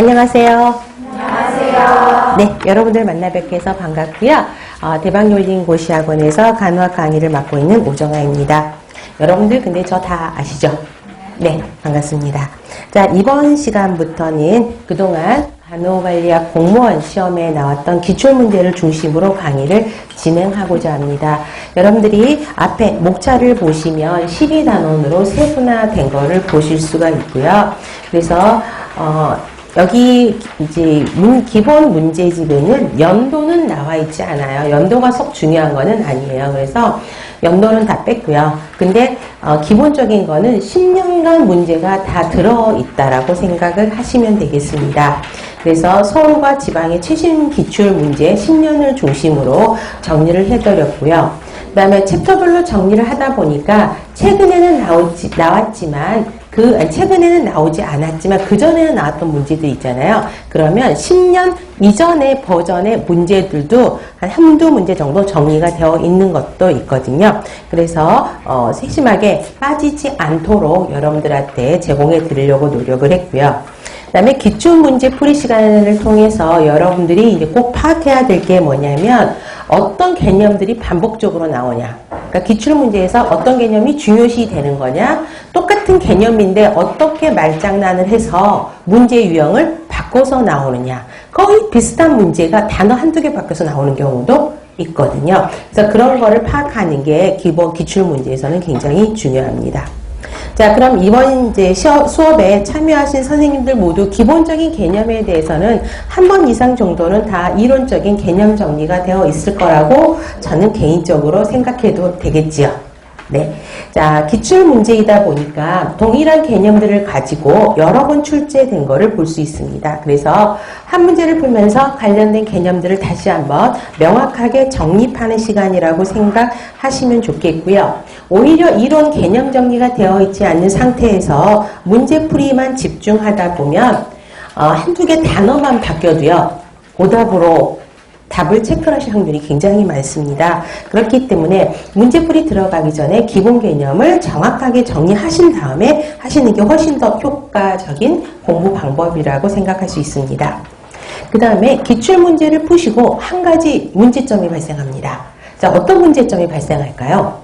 안녕하세요. 안녕하세요. 네, 여러분들 만나 뵙게 해서 반갑고요. 대박요리고시학원에서 간호학 강의를 맡고 있는 오정아입니다. 여러분들 근데 저 다 아시죠? 네, 반갑습니다. 자, 이번 시간부터는 그동안 간호관리학 공무원 시험에 나왔던 기출문제를 중심으로 강의를 진행하고자 합니다. 여러분들이 앞에 목차를 보시면 12단원으로 세분화된 거를 보실 수가 있고요. 그래서 여기 이제 기본 문제집에는 연도는 나와 있지 않아요. 연도가 썩 중요한 거는 아니에요. 그래서 연도는 다 뺐고요. 근데 기본적인 거는 10년간 문제가 다 들어있다라고 생각을 하시면 되겠습니다. 그래서 서울과 지방의 최신 기출 문제 10년을 중심으로 정리를 해드렸고요. 그 다음에 챕터별로 정리를 하다 보니까 최근에는 나왔지만 최근에는 나오지 않았지만 그전에는 나왔던 문제들 있잖아요. 그러면 10년 이전의 버전의 문제들도 한 한두 문제 정도 정리가 되어 있는 것도 있거든요. 그래서 세심하게 빠지지 않도록 여러분들한테 제공해 드리려고 노력을 했고요. 그 다음에 기출문제 풀이 시간을 통해서 여러분들이 이제 꼭 파악해야 될 게 뭐냐면 어떤 개념들이 반복적으로 나오냐. 그러니까 기출문제에서 어떤 개념이 중요시 되는 거냐. 똑같은 개념인데 어떻게 말장난을 해서 문제 유형을 바꿔서 나오느냐. 거의 비슷한 문제가 단어 한두 개 바뀌어서 나오는 경우도 있거든요. 그래서 그런 거를 파악하는 게 기본 기출문제에서는 굉장히 중요합니다. 자, 그럼 이번 이제 수업에 참여하신 선생님들 모두 기본적인 개념에 대해서는 한 번 이상 정도는 다 이론적인 개념 정리가 되어 있을 거라고 저는 개인적으로 생각해도 되겠지요. 네. 자, 기출 문제이다 보니까 동일한 개념들을 가지고 여러 번 출제된 거를 볼 수 있습니다. 그래서 한 문제를 풀면서 관련된 개념들을 다시 한번 명확하게 정립하는 시간이라고 생각하시면 좋겠고요. 오히려 이론 개념 정리가 되어 있지 않는 상태에서 문제풀이만 집중하다 보면 한두 개 단어만 바뀌어도요. 오답으로 답을 체크하실 확률이 굉장히 많습니다. 그렇기 때문에 문제풀이 들어가기 전에 기본 개념을 정확하게 정리하신 다음에 하시는 게 훨씬 더 효과적인 공부 방법이라고 생각할 수 있습니다. 그 다음에 기출문제를 푸시고 한 가지 문제점이 발생합니다. 자, 어떤 문제점이 발생할까요?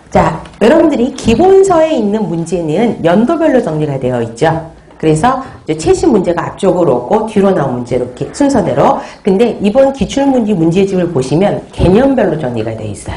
자, 여러분들이 기본서에 있는 문제는 연도별로 정리가 되어 있죠. 그래서 이제 최신 문제가 앞쪽으로 오고 뒤로 나온 문제 이렇게 순서대로. 근데 이번 기출문제 문제집을 보시면 개념별로 정리가 되어 있어요.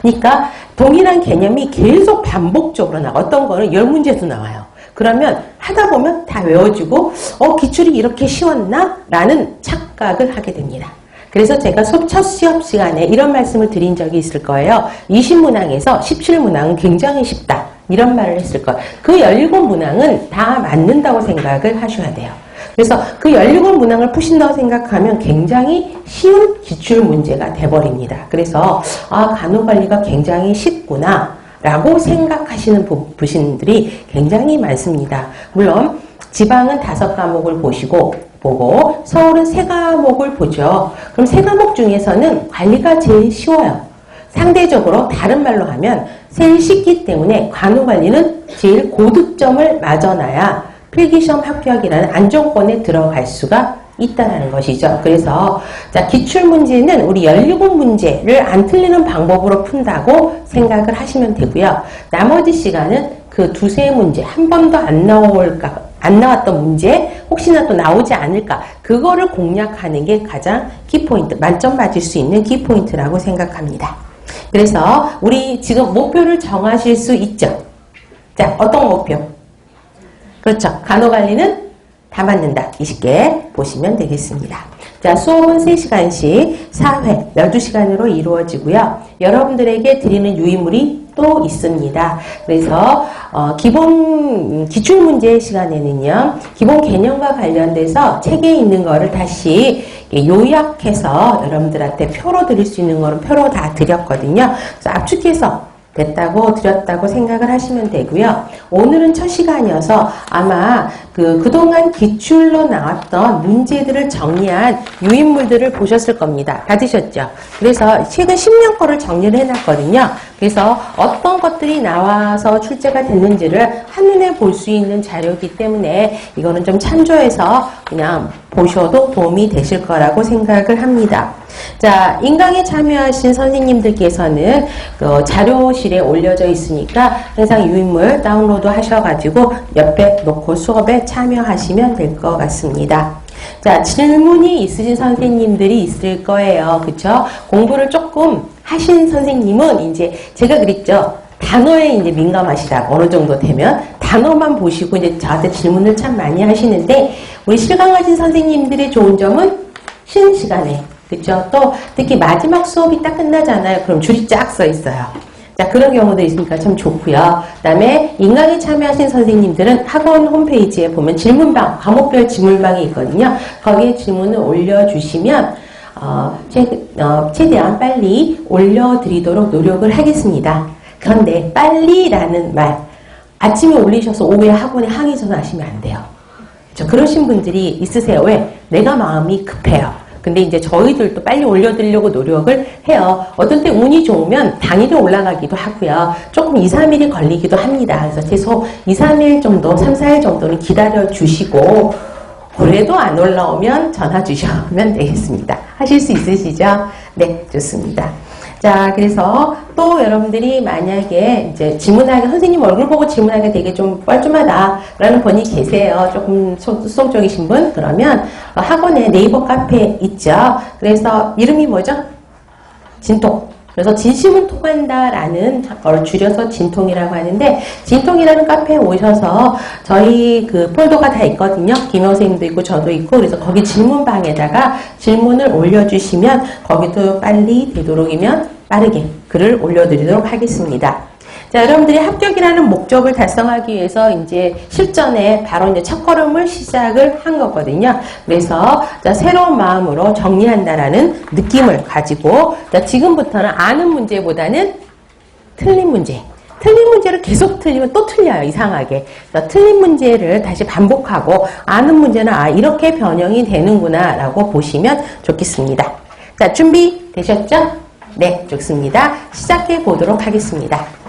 그러니까 동일한 개념이 계속 반복적으로 나와. 어떤 거는 10문제도 나와요. 그러면 하다 보면 다 외워지고 기출이 이렇게 쉬웠나? 라는 착각을 하게 됩니다. 그래서 제가 첫 시험 시간에 이런 말씀을 드린 적이 있을 거예요. 20문항에서 17문항은 굉장히 쉽다. 이런 말을 했을 거예요. 그 17문항은 다 맞는다고 생각을 하셔야 돼요. 그래서 그 17문항을 푸신다고 생각하면 굉장히 쉬운 기출문제가 돼버립니다. 그래서 간호관리가 굉장히 쉽구나 라고 생각하시는 분들이 굉장히 많습니다. 물론 지방은 5과목을 보고 서울은 3과목을 보죠. 그럼 3과목 중에서는 관리가 제일 쉬워요. 상대적으로 다른 말로 하면 제일 쉽기 때문에 간호관리는 제일 고득점을 맞아놔야 필기시험 합격이라는 안정권에 들어갈 수가 있다는 것이죠. 그래서 자, 기출문제는 우리 17문제를 안 틀리는 방법으로 푼다고 생각을 하시면 되고요. 나머지 시간은 그 두세 문제, 한 번도 안 나왔던 문제, 혹시나 또 나오지 않을까, 그거를 공략하는 게 가장 키포인트, 만점 맞을 수 있는 키포인트라고 생각합니다. 그래서 우리 지금 목표를 정하실 수 있죠. 자, 어떤 목표? 그렇죠. 간호관리는 다 맞는다. 20개 보시면 되겠습니다. 자, 수업은 3시간씩 4회 12시간으로 이루어지고요. 여러분들에게 드리는 유의물이 또 있습니다. 그래서 기본 기출문제 시간에는요. 기본 개념과 관련돼서 책에 있는 거를 다시 요약해서 여러분들한테 표로 드릴 수 있는 거는 표로 다 드렸거든요. 그래서 압축해서 드렸다고 생각을 하시면 되고요. 오늘은 첫 시간이어서 아마 그동안 기출로 나왔던 문제들을 정리한 유인물들을 보셨을 겁니다. 받으셨죠? 그래서 최근 10년 거를 정리를 해놨거든요. 그래서 어떤 것들이 나와서 출제가 됐는지를 한눈에 볼 수 있는 자료이기 때문에 이거는 좀 참조해서 그냥 보셔도 도움이 되실 거라고 생각을 합니다. 자, 인강에 참여하신 선생님들께서는 그 자료실에 올려져 있으니까 항상 유인물 다운로드 하셔가지고 옆에 놓고 수업에 참여하시면 될 것 같습니다. 자, 질문이 있으신 선생님들이 있을 거예요. 그쵸? 공부를 조금 하신 선생님은 이제 제가 그랬죠. 단어에 이제 민감하시다. 어느 정도 되면 단어만 보시고 이제 저한테 질문을 참 많이 하시는데 우리 실강하신 선생님들의 좋은 점은 쉬는 시간에 그쵸? 또 특히 마지막 수업이 딱 끝나잖아요. 그럼 줄이 쫙 써 있어요. 자, 그런 경우도 있으니까 참 좋고요. 그 다음에 인강에 참여하신 선생님들은 학원 홈페이지에 보면 질문방, 과목별 질문방이 있거든요. 거기에 질문을 올려주시면 최대한 빨리 올려드리도록 노력을 하겠습니다. 그런데 빨리라는 말 아침에 올리셔서 오후에 학원에 항의 전화하시면 안 돼요. 그러신 분들이 있으세요. 왜? 내가 마음이 급해요. 근데 이제 저희들도 빨리 올려드리려고 노력을 해요. 어떤 때 운이 좋으면 당일에 올라가기도 하고요. 조금 2, 3일이 걸리기도 합니다. 그래서 최소 2, 3일 정도, 3, 4일 정도는 기다려 주시고 그래도 안 올라오면 전화 주시면 되겠습니다. 하실 수 있으시죠? 네, 좋습니다. 자, 그래서 또 여러분들이 만약에 이제 질문하기, 선생님 얼굴 보고 질문하기 되게 좀 뻘쭘하다라는 분이 계세요. 조금 수동적이신 분? 그러면 학원에 네이버 카페 있죠. 그래서 이름이 뭐죠? 진통. 그래서 진심은 통한다라는 걸 줄여서 진통이라고 하는데 진통이라는 카페에 오셔서 저희 그 폴더가 다 있거든요. 김 선생님도 있고 저도 있고 그래서 거기 질문방에다가 질문을 올려주시면 거기도 빨리 되도록이면 빠르게 글을 올려드리도록 하겠습니다. 자, 여러분들이 합격이라는 목적을 달성하기 위해서 이제 실전에 바로 이제 첫걸음을 시작을 한 거거든요. 그래서 자, 새로운 마음으로 정리한다라는 느낌을 가지고 자, 지금부터는 아는 문제보다는 틀린 문제. 틀린 문제를 계속 틀리면 또 틀려요. 이상하게. 자, 틀린 문제를 다시 반복하고 아는 문제는 이렇게 변형이 되는구나 라고 보시면 좋겠습니다. 자, 준비 되셨죠? 네, 좋습니다. 시작해 보도록 하겠습니다.